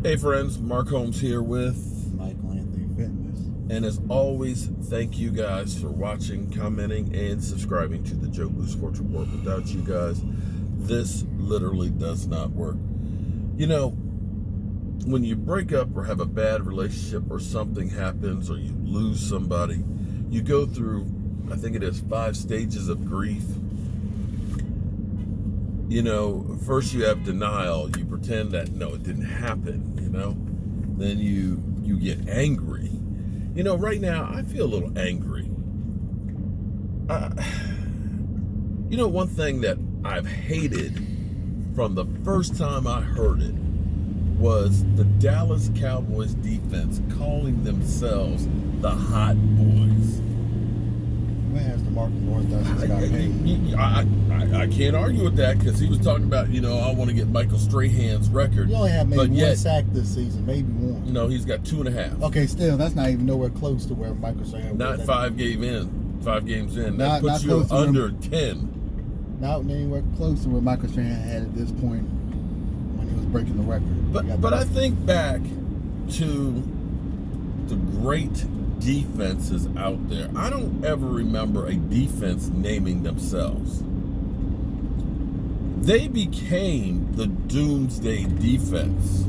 Hey friends, Mark Holmes here with Michael Anthony Fitness. And as always, thank you guys for watching, commenting, and subscribing to the Joe Boo Sports Report. Without you guys, this literally does not work. You know, when you break up or have a bad relationship or something happens or you lose somebody, you go through, I think it is 5 stages of grief. You know, first you have denial. You pretend that, no, it didn't happen, you know. Then you get angry. You know, right now, I feel a little angry. You know, one thing that I've hated from the first time I heard it was the Dallas Cowboys defense calling themselves the Hot Boys. Has DeMarcus Lawrence done since he got paid? I can't argue with that because he was talking about, you know, I want to get Michael Strahan's record. He only had maybe one sack this season, maybe one. No, he's got 2.5. Okay, still, that's not even nowhere close to where Michael Strahan was. Not 5 games in. That Not puts you under 10. Not anywhere close to where Michael Strahan had at this point when he was breaking the record. But I think back to the great defenses out there. I don't ever remember a defense naming themselves. They became the doomsday defense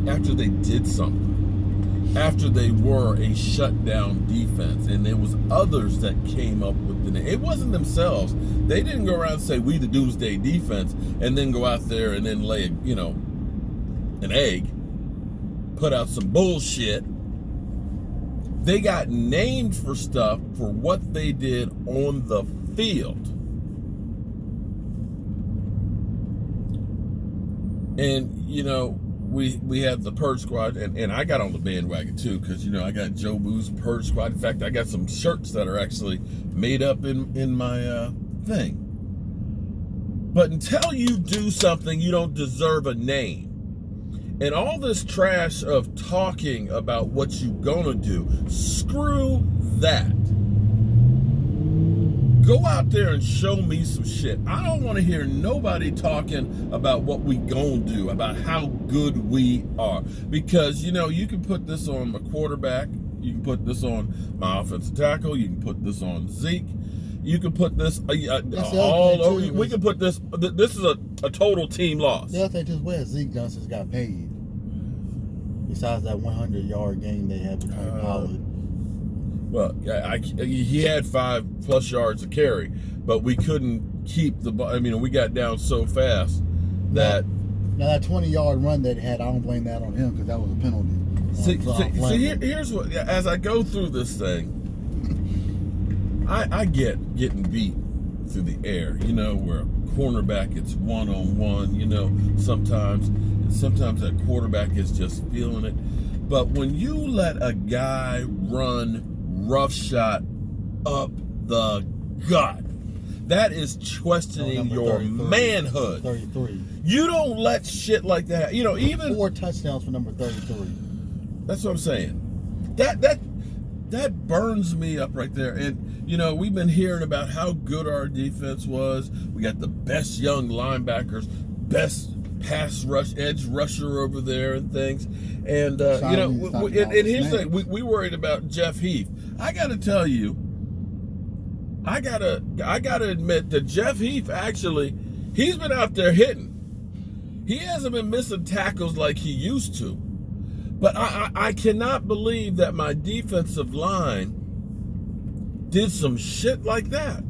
after they did something, after they were a shutdown defense, and there was others that came up with the name. It wasn't themselves. They didn't go around and say we the doomsday defense and then go out there and then lay, you know, an egg, put out some bullshit. They got named for stuff for what they did on the field. And, you know, we had the Purge Squad, and I got on the bandwagon too, because, you know, I got Joe Boo's Purge Squad. In fact, I got some shirts that are actually made up in my thing. But until you do something, you don't deserve a name. And all this trash of talking about what you're gonna do, screw that. Go out there and show me some shit. I don't want to hear nobody talking about what we gonna do, about how good we are. Because, you know, you can put this on my quarterback, you can put this on my offensive tackle, you can put this on Zeke, you can put this all over. We can put this. This is a total team loss. The other thing too, where Zeke Johnson's got paid. Besides that 100-yard game they had between Pollard. Well, he had 5+ yards to carry, but we couldn't keep the ball. I mean, we got down so fast that. Now that 20-yard run that he had, I don't blame that on him because that was a penalty. See, here's what. As I go through this thing, I get getting beat through the air, you know, where a cornerback it's one-on-one, you know, sometimes that quarterback is just feeling it. But when you let a guy run roughshod up the gut, that is questioning your 33. manhood. 33. You don't let shit like that, you know, even 4 touchdowns for number 33. That's what I'm saying. That burns me up right there. And, you know, we've been hearing about how good our defense was. We got the best young linebackers, best pass rush, edge rusher over there and things. And, you know, and here's the thing. We worried about Jeff Heath. I got to tell you, I gotta admit that Jeff Heath actually, he's been out there hitting. He hasn't been missing tackles like he used to. But I cannot believe that my defensive line did some shit like that.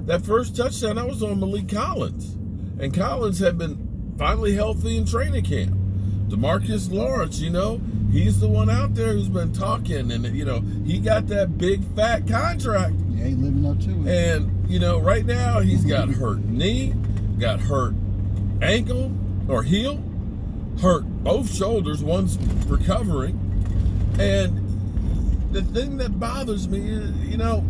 That first touchdown, that was on Malik Collins. And Collins had been finally healthy in training camp. DeMarcus Lawrence, you know, he's the one out there who's been talking. And, you know, he got that big, fat contract. He ain't living up to it. And, you know, right now he's got hurt knee, got hurt ankle or heel, hurt both shoulders, one's recovering. And the thing that bothers me is, you know,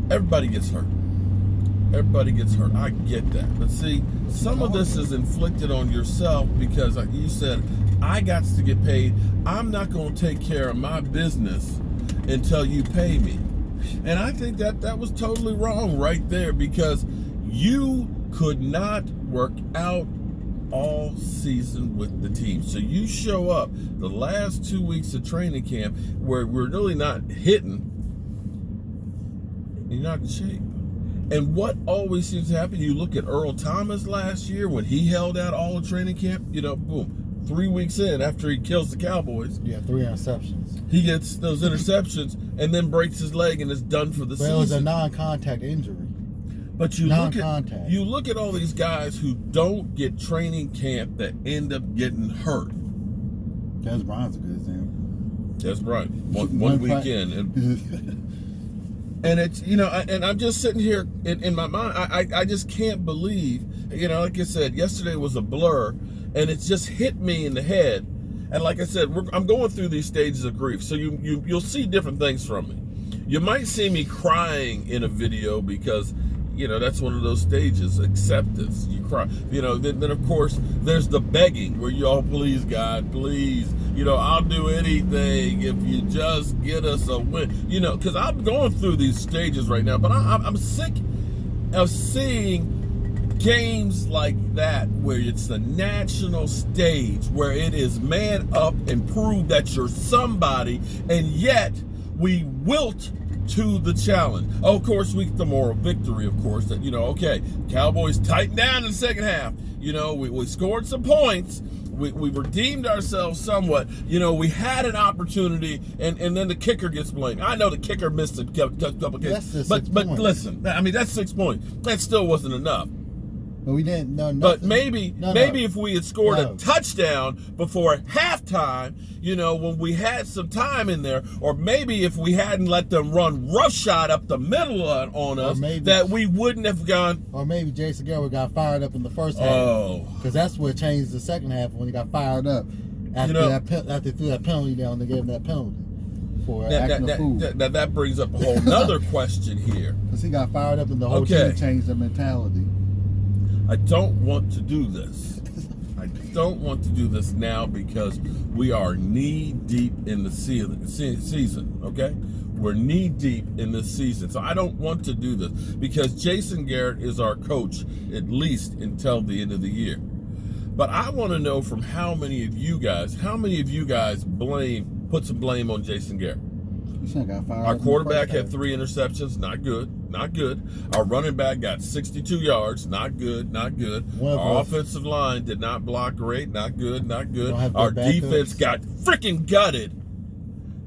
everybody gets hurt. Everybody gets hurt. I get that. But see, some of this is inflicted on yourself because, like you said, I got to get paid. I'm not going to take care of my business until you pay me. And I think that was totally wrong right there because you could not work out all season with the team. So you show up the last 2 weeks of training camp where we're really not hitting, you're not in shape. And what always seems to happen, you look at Earl Thomas last year when he held out all of training camp, boom, 3 weeks in after he kills the Cowboys. Yeah, 3 interceptions. He gets those interceptions and then breaks his leg and is done for the season. It was a non-contact injury. But you look at all these guys who don't get training camp that end up getting hurt. Des Bryant's a good example. Des Bryant, one weekend. And it's, and I'm just sitting here in my mind, I just can't believe, like I said, yesterday was a blur, and it just hit me in the head. And like I said, I'm going through these stages of grief, so you'll see different things from me. You might see me crying in a video because, that's one of those stages, acceptance. You cry. Then of course, there's the begging where please, God, please, I'll do anything if you just get us a win. Because I'm going through these stages right now, but I'm sick of seeing games like that where it's the national stage, where it is man up and prove that you're somebody, and yet we wilt to the challenge. Of course, we get the moral victory, of course, that, okay, Cowboys tightened down in the second half. We scored some points. We redeemed ourselves somewhat. We had an opportunity, and then the kicker gets blamed. I know the kicker missed a couple games, but listen, that's 6 points. That still wasn't enough. But we didn't. But maybe if we had scored a touchdown before halftime, when we had some time in there, or maybe if we hadn't let them run roughshod up the middle on us, that we wouldn't have gone. Or maybe Jason Garrett got fired up in the first half. Oh, because that's what changed the second half when he got fired up after they threw that penalty down. They gave him that penalty for acting a fool. That brings up a whole nother question here. Because he got fired up and the whole team changed their mentality. I don't want to do this. I don't want to do this now because we are knee deep in the season, okay? We're knee deep in this season. So I don't want to do this because Jason Garrett is our coach at least until the end of the year. But I want to know from how many of you guys put some blame on Jason Garrett? Our quarterback had 3 interceptions, not good. Our running back got 62 yards, not good. Our offensive line did not block great, not good. Our defense got freaking gutted.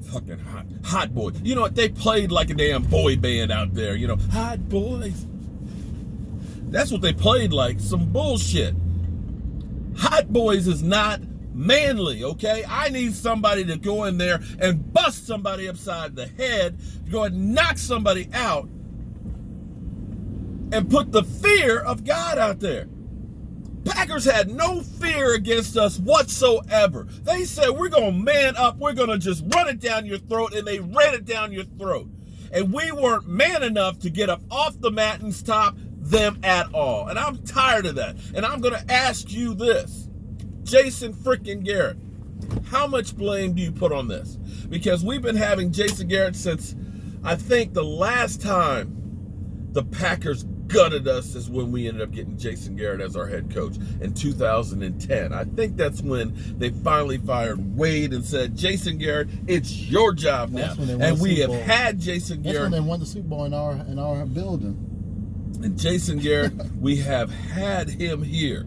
Fucking hot boys. You know what? They played like a damn boy band out there. Hot boys. That's what they played like. Some bullshit. Hot boys is not manly, okay? I need somebody to go in there and bust somebody upside the head, go and knock somebody out, and put the fear of God out there. Packers had no fear against us whatsoever. They said, we're going to man up, we're going to just run it down your throat, and they ran it down your throat. And we weren't man enough to get up off the mat and stop them at all. And I'm tired of that. And I'm going to ask you this. Jason freaking Garrett, how much blame do you put on this? Because we've been having Jason Garrett since, I think the last time the Packers gutted us is when we ended up getting Jason Garrett as our head coach in 2010. I think that's when they finally fired Wade and said, Jason Garrett, it's your job now. And we have had Jason Garrett. That's when they won the Super Bowl in our building. And Jason Garrett, we have had him here.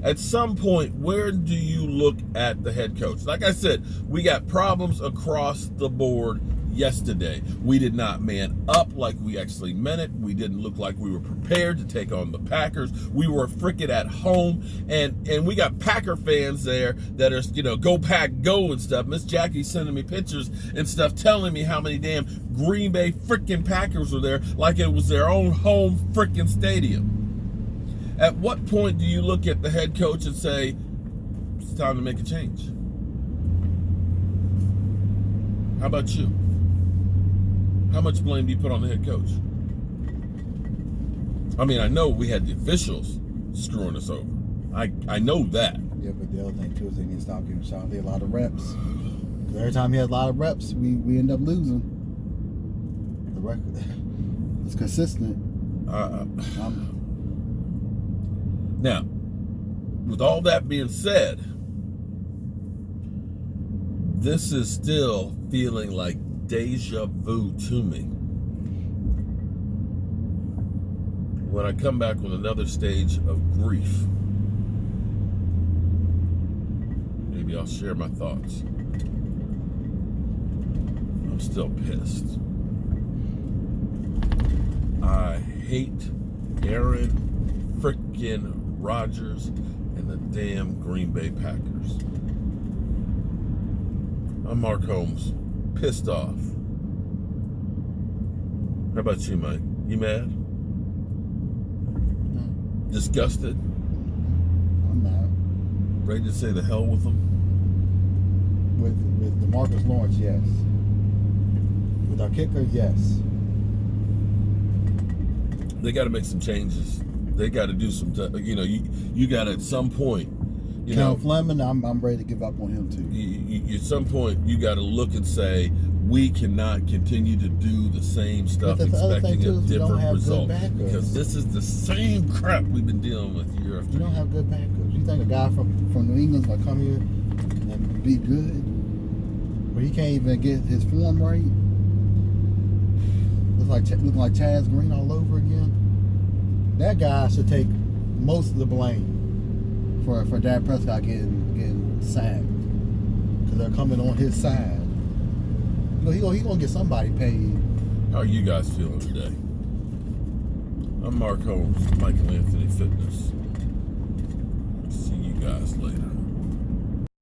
At some point, where do you look at the head coach? Like I said, we got problems across the board yesterday. We did not man up like we actually meant it. We didn't look like we were prepared to take on the Packers. We were freaking at home, and we got Packer fans there that are, go Pack go and stuff. Miss Jackie's sending me pictures and stuff telling me how many damn Green Bay freaking Packers were there like it was their own home freaking stadium. At what point do you look at the head coach and say, it's time to make a change? How about you? How much blame do you put on the head coach? I mean, I know we had the officials screwing us over. I know that. Yeah, but the other thing, too, is they need to stop giving Sean Lee a lot of reps. Every time he has a lot of reps, we end up losing. The record is consistent. Now, with all that being said, this is still feeling like deja vu to me. When I come back with another stage of grief, maybe I'll share my thoughts. I'm still pissed. I hate Aaron frickin' Rodgers and the damn Green Bay Packers. I'm Mark Holmes, pissed off. How about you, Mike? You mad? No. Disgusted? I'm not. Ready to say the hell with them? With DeMarcus Lawrence, yes. With our kicker, yes. They got to make some changes. They got to do some, you got to at some point, Cal Fleming, I'm ready to give up on him too. At some point, you got to look and say, we cannot continue to do the same stuff expecting a different result. Because this is the same crap we've been dealing with year after year. You don't have good backups. You think a guy from New England's going to come here and be good? But he can't even get his form right? Looking like Chaz Green all over again? That guy should take most of the blame for Dak Prescott getting sacked, because they're coming on his side. He's gonna get somebody paid. How are you guys feeling today? I'm Mark Holmes, Michael Anthony Fitness. See you guys later.